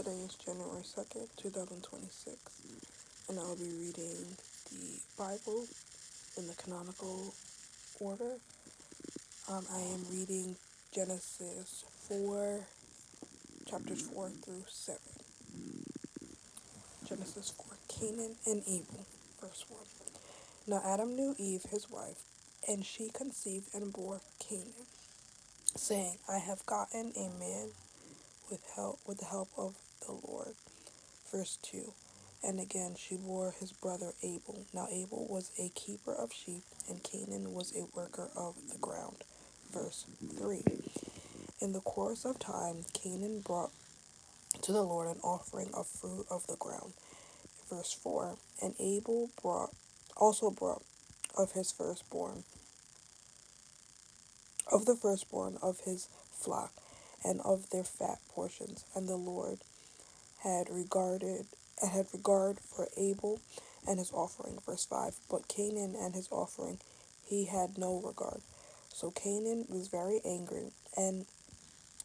Today is January 2nd, 2026, and I'll be reading the Bible in the canonical order. I am reading Genesis 4, chapters 4 through 7. Genesis 4, Canaan and Abel, verse 1. Now Adam knew Eve, his wife, and she conceived and bore Canaan, saying, I have gotten a man with the help of the Lord. Verse 2. And again she bore his brother Abel. Now Abel was a keeper of sheep, and Canaan was a worker of the ground. Verse 3. In the course of time, Canaan brought to the Lord an offering of fruit of the ground. Verse 4. And Abel also brought of his firstborn, of the firstborn of his flock, and of their fat portions. And the Lord had regard for Abel and his offering. Verse 5. But Canaan and his offering he had no regard. So Canaan was very angry, and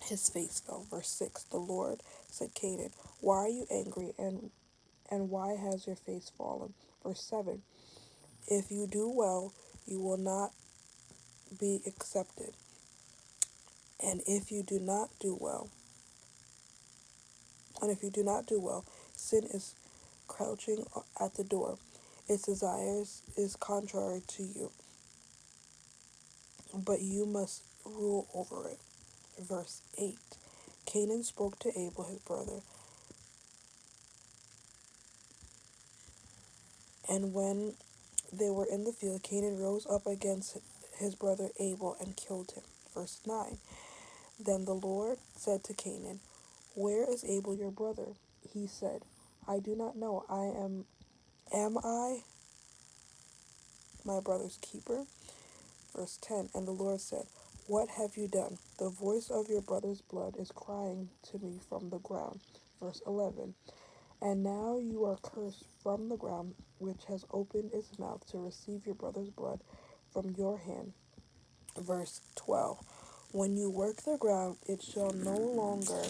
his face fell. Verse 6. The Lord said, Canaan, why are you angry, and why has your face fallen? Verse 7. If you do well, you will not be accepted. And if you do not do well, sin is crouching at the door. Its desires is contrary to you, but you must rule over it. Verse 8. Canaan spoke to Abel his brother, and when they were in the field, Canaan rose up against his brother Abel and killed him. Verse 9. Then the Lord said to Canaan, where is Abel your brother? He said, I do not know. Am I my brother's keeper? Verse 10. And the Lord said, what have you done? The voice of your brother's blood is crying to me from the ground. Verse 11. And now you are cursed from the ground, which has opened its mouth to receive your brother's blood from your hand. Verse 12. When you work the ground, it shall no longer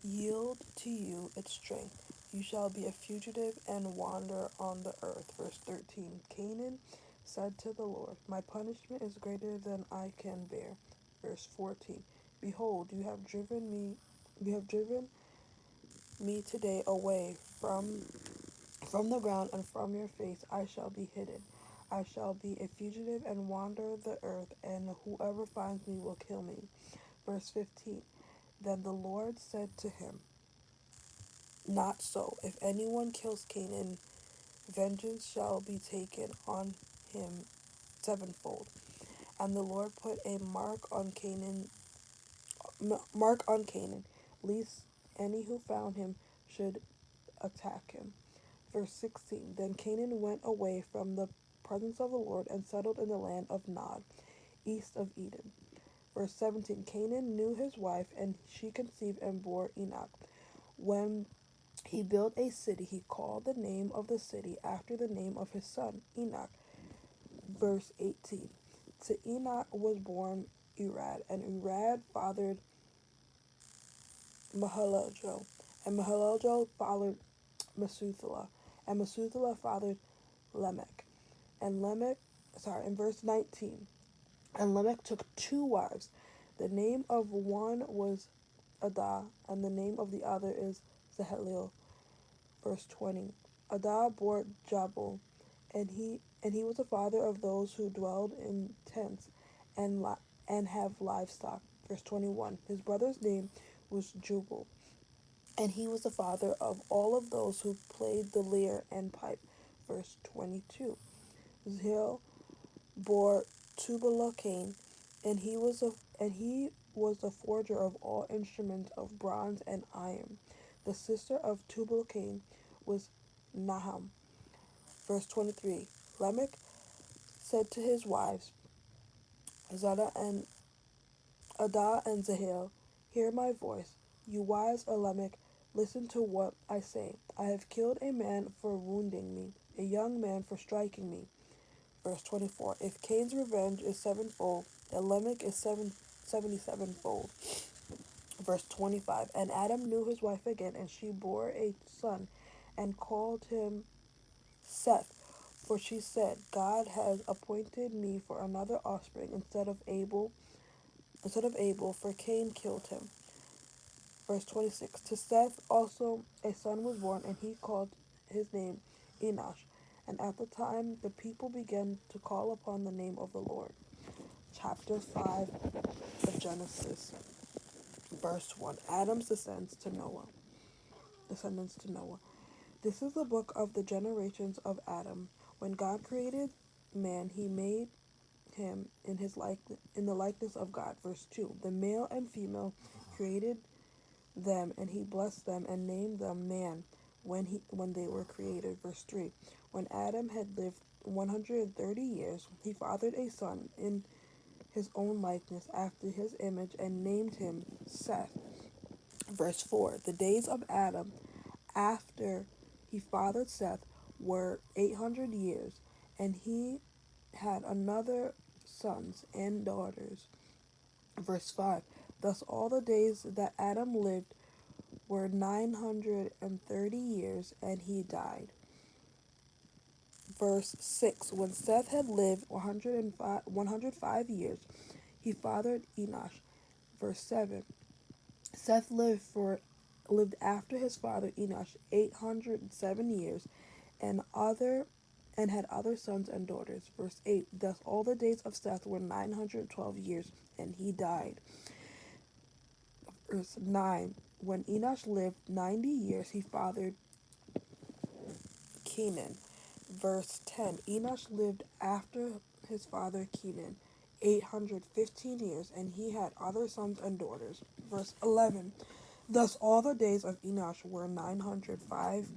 yield to you its strength. You shall be a fugitive and wander on the earth. Verse 13. Canaan said to the Lord, my punishment is greater than I can bear. Verse 14. Behold, you have driven me today away from the ground, and from your face I shall be hidden. I shall be a fugitive and wander the earth, and whoever finds me will kill me. Verse 15. Then the Lord said to him, not so. If anyone kills Canaan, vengeance shall be taken on him sevenfold. And the Lord put a mark on Canaan, lest any who found him should attack him. Verse 16. Then Canaan went away from the presence of the Lord and settled in the land of Nod, east of Eden. Verse 17. Canaan knew his wife, and she conceived and bore Enoch. When he built a city, he called the name of the city after the name of his son, Enoch. Verse 18. To Enoch was born Irad, and Irad fathered Mahalalel, and Mahalalel fathered Methuselah, and Methuselah fathered Lamech. In verse 19, and Lamech took two wives. The name of one was Adah, and the name of the other is Zaheliel. Verse 20. Adah bore Jabal, and he was the father of those who dwelled in tents and have livestock. Verse 21. His brother's name was Jubal, and he was the father of all of those who played the lyre and pipe. Verse 22. Zil bore Tubal-Cain, and he was the forger of all instruments of bronze and iron. The sister of Tubal-Cain was Naham. Verse 23. Lamech said to his wives, Zada and Adah and Zahel, hear my voice. You wives of Lamech, listen to what I say. I have killed a man for wounding me, a young man for striking me. Verse 24. If Cain's revenge is sevenfold, then Lamech is 77fold. Verse 25. And Adam knew his wife again, and she bore a son, and called him Seth. For she said, God has appointed me for another offspring instead of Abel, for Cain killed him. Verse 26. To Seth also a son was born, and he called his name Enosh. And at the time the people began to call upon the name of the Lord. Chapter 5 of Genesis. Verse 1. Adam's descendants to Noah. This is the book of the generations of Adam. When God created man, he made him in the likeness of God. Verse 2. The male and female created them, and he blessed them and named them man when they were created. Verse 3. When Adam had lived 130 years, he fathered a son in his own likeness after his image and named him Seth. Verse 4. The days of Adam after he fathered Seth were 800 years, and he had another sons and daughters. Verse 5. Thus all the days that Adam lived were 930 years, and he died. Verse 6. When Seth had lived 105 years, he fathered Enosh. Verse 7. Seth lived after his father Enosh 807 years, and had other sons and daughters. Verse 8. Thus all the days of Seth were 912 years, and he died. Verse 9. When Enosh lived 90 years, he fathered Canaan. Verse 10. Enosh lived after his father Canaan 815 years, and he had other sons and daughters. Verse 11. Thus all the days of Enosh were 905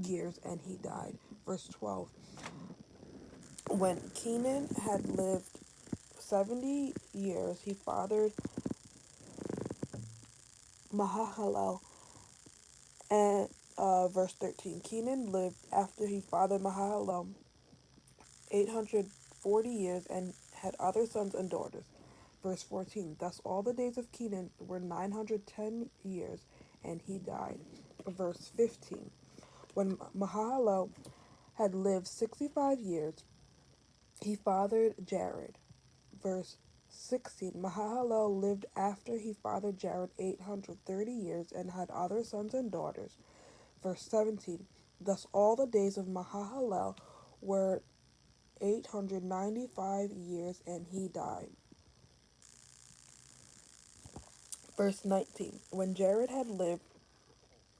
years, and he died. Verse 12. When Canaan had lived 70 years, he fathered Mahalalel. And verse 13. Canaan lived after he fathered Mahalalel 840 years, and had other sons and daughters. Verse 14. Thus all the days of Canaan were 910 years, and he died. Verse 15. When Mahalalel had lived 65 years, he fathered Jared. Verse 16. Mahalalel lived after he fathered Jared 830 years, and had other sons and daughters. Verse 17. Thus all the days of Mahalalel were 895 years, and he died. Verse 19. When Jared had lived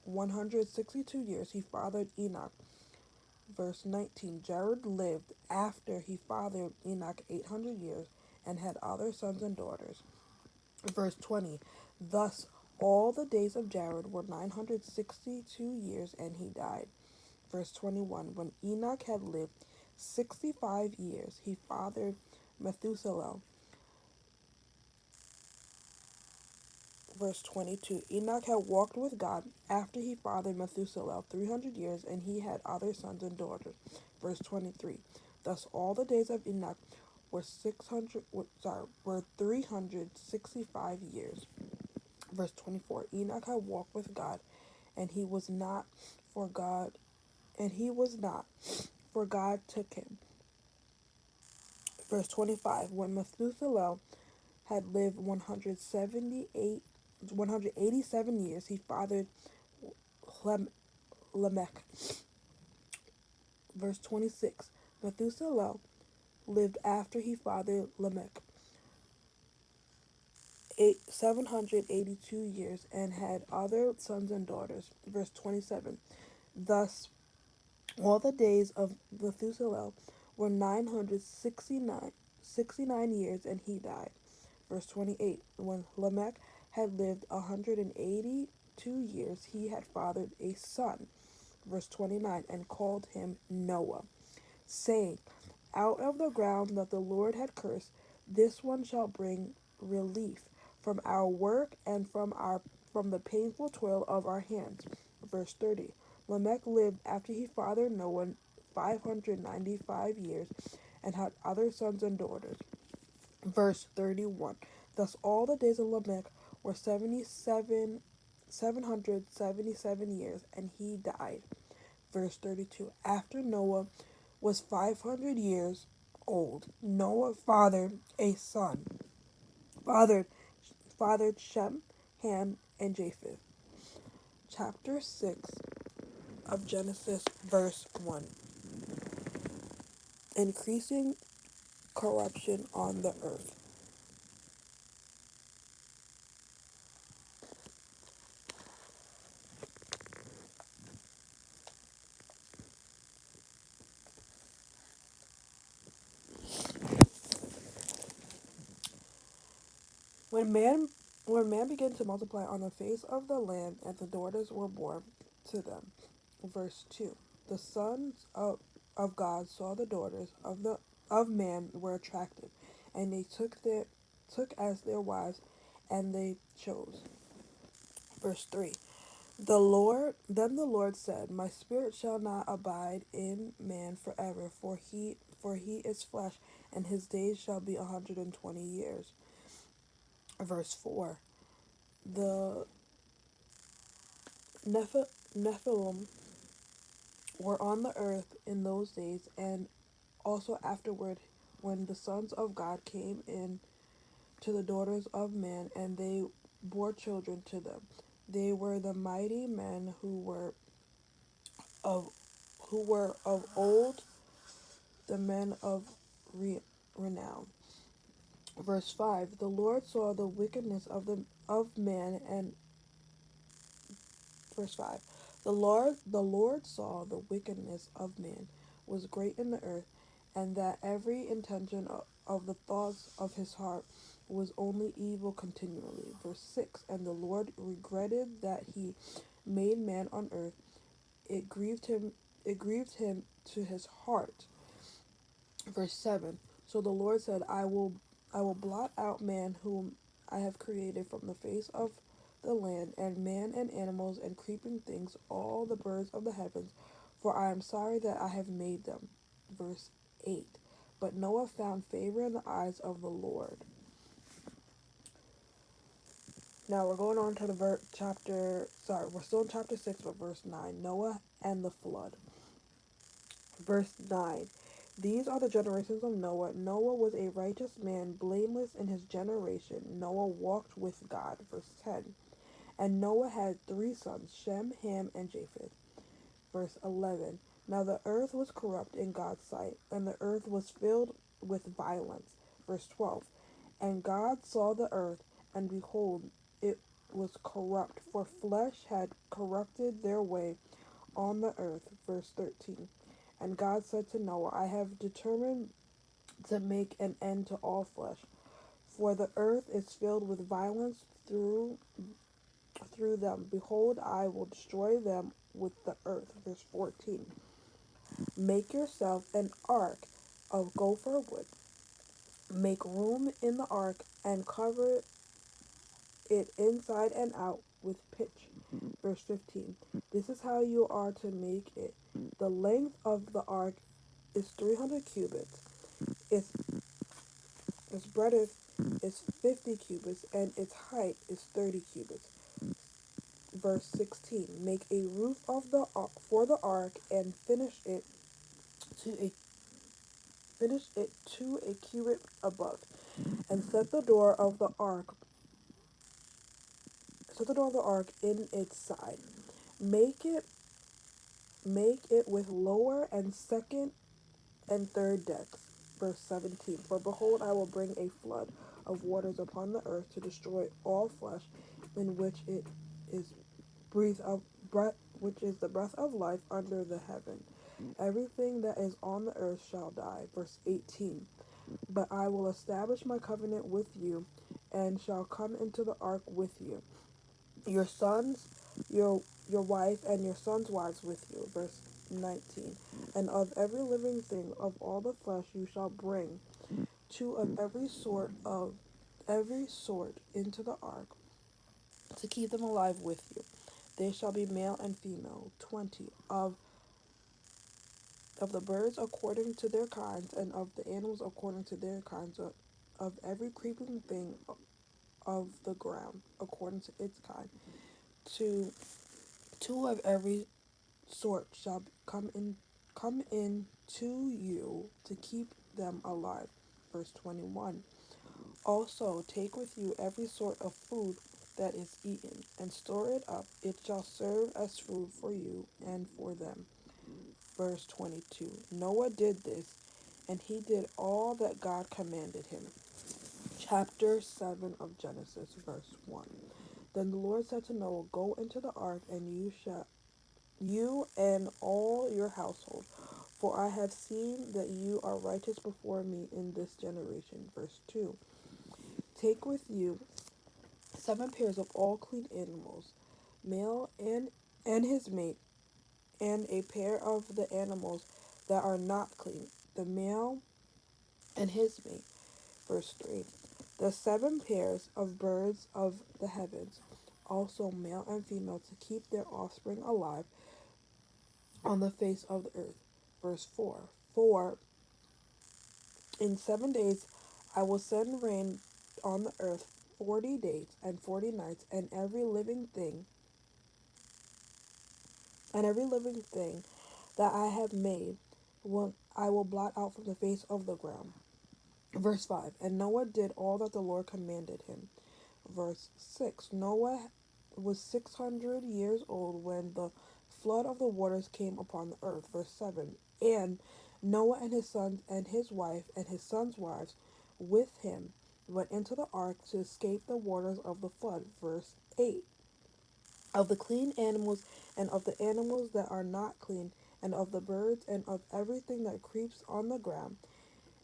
162 years, he fathered Enoch. Verse 19. Jared lived after he fathered Enoch 800 years, and had other sons and daughters. Verse 20. Thus all the days of Jared were 962 years, and he died. Verse 21. When Enoch had lived 65 years, he fathered Methuselah. Verse 22. Enoch had walked with God after he fathered Methuselah 300 years, and he had other sons and daughters. Verse 23. Thus all the days of Enoch were 365 years. Verse 24. Enoch had walked with God, and he was not, for God took him. Verse 25. When Methuselah had lived 187 years, he fathered Lamech. Verse 26. Methuselah lived after he fathered Lamech 782 years, and had other sons and daughters. Verse 27. Thus all the days of Methuselah were 969 years, and he died. Verse 28. When Lamech had lived 182 years, he had fathered a son. Verse 29. And called him Noah, saying, Out of the ground that the Lord had cursed, this one shall bring relief from our work, and from the painful toil of our hands. Verse 30. Lamech lived after he fathered Noah 595 years, and had other sons and daughters. Verse 31. Thus all the days of Lamech were 777 years, and he died. Verse 32. After Noah was 500 years old, Noah fathered a son, fathered, fathered Shem, Ham, and Japheth. Chapter 6 of Genesis, verse 1. Increasing corruption on the earth. When man when man began to multiply on the face of the land, and the daughters were born to them. Verse 2. The sons of God saw the daughters of man were attractive, and they took as their wives, and they chose. Verse 3. The Lord said, my spirit shall not abide in man forever, for he is flesh, and his days shall be 120 years. Verse 4. The Nephilim were on the earth in those days, and also afterward, when the sons of God came in to the daughters of man, and they bore children to them. They were the mighty men of who were of old, the men of renown. Verse 5. The Lord saw the wickedness of man, and verse 5. The Lord saw the wickedness of man was great in the earth, and that every intention of the thoughts of his heart was only evil continually. Verse 6. And the Lord regretted that he made man on earth. It grieved him to his heart. Verse 7. So the Lord said, I will blot out man whom I have created from the face of the land, and man and animals and creeping things, all the birds of the heavens, for I am sorry that I have made them. Verse 8. But Noah found favor in the eyes of the Lord. Now we're going on to the we're still in chapter 6, but verse 9. Noah and the flood. Verse 9. These are the generations of Noah. Noah was a righteous man, blameless in his generation. Noah walked with God. Verse 10. And Noah had 3 sons, Shem, Ham, and Japheth. Verse 11. Now the earth was corrupt in God's sight, and the earth was filled with violence. Verse 12. And God saw the earth, and behold, it was corrupt, for flesh had corrupted their way on the earth. Verse 13. And God said to Noah, I have determined to make an end to all flesh, for the earth is filled with violence through them. Behold, I will destroy them with the earth. Verse 14. Make yourself an ark of gopher wood. Make room in the ark and cover it inside and out with pitch. Verse 15. This is how you are to make it. The length of the ark is 300 cubits. Its, its breadth is 50 cubits, and its height is 30 cubits. Verse 16. Make a roof for the ark, and to a finish it to a cubit above, and set the door of the ark in its side. Make it make it with lower and second and third decks. Verse 17. For behold, I will bring a flood of waters upon the earth to destroy all flesh, in which it is which is the breath of life under the heaven. Everything that is on the earth shall die. Verse 18. But I will establish my covenant with you, and shall come into the ark with you, your sons, your wife, and your sons' wives with you. Verse 19. And of every living thing of all the flesh you shall bring 2 of every sort into the ark, to keep them alive with you. They shall be male and female. 20 of the birds according to their kinds, and of the animals according to their kinds, of every creeping thing of the ground, according to its kind. To two of every sort shall come in to you to keep them alive. Verse 21. Also take with you every sort of food that is eaten, and store it up. It shall serve as food for you and for them. Verse 22. Noah did this, and he did all that God commanded him. Chapter 7 of Genesis, verse 1. Then the Lord said to Noah, Go into the ark, and you and all your household, for I have seen that you are righteous before me in this generation. Verse 2. Take with you 7 pairs of all clean animals, male and his mate, and a pair of the animals that are not clean, the male and his mate. Verse 3. The 7 pairs of birds of the heavens, also male and female, to keep their offspring alive on the face of the earth. Verse 4. For in 7 days I will send rain on the earth 40 days and 40 nights, and every living thing that I have made I will blot out from the face of the ground. Verse 5. And Noah did all that the Lord commanded him. Verse 6. Noah was 600 years old when the flood of the waters came upon the earth. Verse 7. And Noah and his sons and his wife and his sons' wives with him went into the ark to escape the waters of the flood. Verse 8. Of the clean animals and of the animals that are not clean, and of the birds and of everything that creeps on the ground.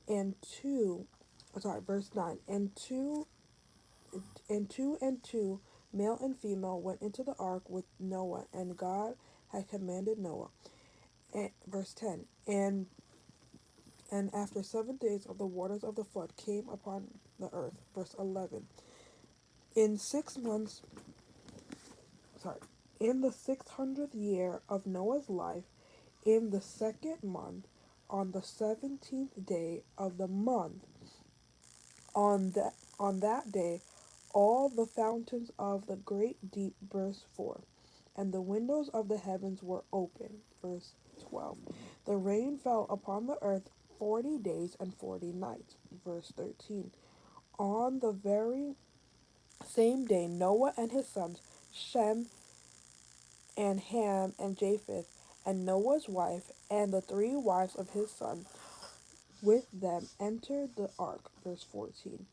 And two, verse 9. And two, male and female, went into the ark with Noah, and God had commanded Noah. And verse 10. And after 7 days of the waters of the flood came upon the earth. Verse 11. In 6 months, sorry, in the 600th year of Noah's life, in the second month, on the 17th day of the month, on that day, all the fountains of the great deep burst forth, and the windows of the heavens were open. Verse 12. The rain fell upon the earth 40 days and 40 nights. Verse 13. On the very same day, Noah and his sons, Shem and Ham and Japheth, and Noah's wife, and the 3 wives of his son with them entered the ark. Verse 14.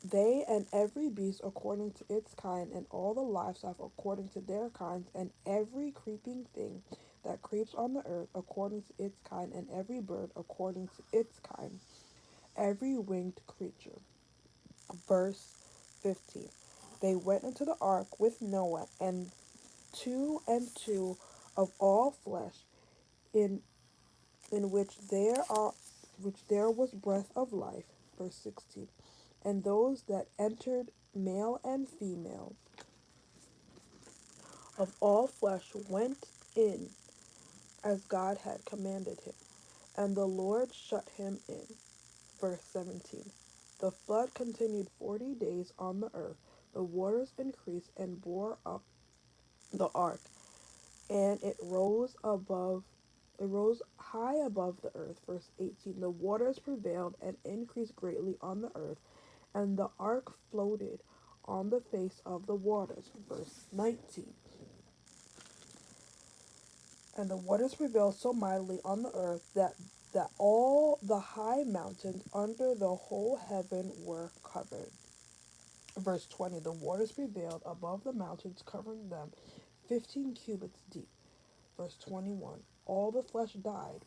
They and every beast according to its kind, and all the livestock according to their kinds, and every creeping thing that creeps on the earth according to its kind, and every bird according to its kind, every winged creature. Verse 15. They went into the ark with Noah, and two of all flesh, in in which there was breath of life. Verse 16. And those that entered, male and female, of all flesh, went in as God had commanded him, and the Lord shut him in. Verse 17. The flood continued 40 days on the earth. The waters increased and bore up the ark, and it rose high above the earth. Verse 18. The waters prevailed and increased greatly on the earth, and the ark floated on the face of the waters. Verse 19. And the waters prevailed so mightily on the earth that all the high mountains under the whole heaven were covered. Verse 20. The waters prevailed above the mountains, covering them 15 cubits deep. Verse 21. All the flesh died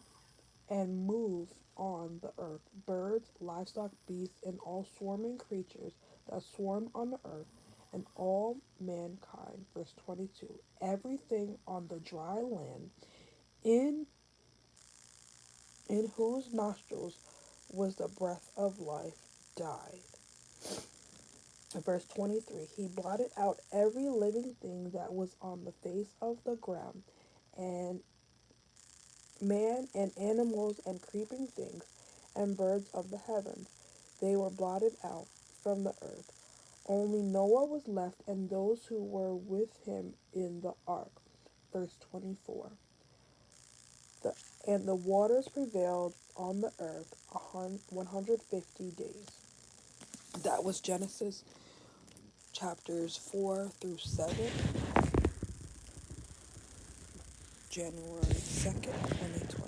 and moved on the earth, birds, livestock, beasts, and all swarming creatures that swarmed on the earth, and all mankind. Verse 22. Everything on the dry land, in in whose nostrils was the breath of life, died. Verse 23. He blotted out every living thing that was on the face of the ground, and man and animals and creeping things and birds of the heavens. They were blotted out from the earth. Only Noah was left and those who were with him in the ark. Verse 24. The, and the waters prevailed on the earth 150 days. That was Genesis chapters 4 through 7, January 2nd, 2020.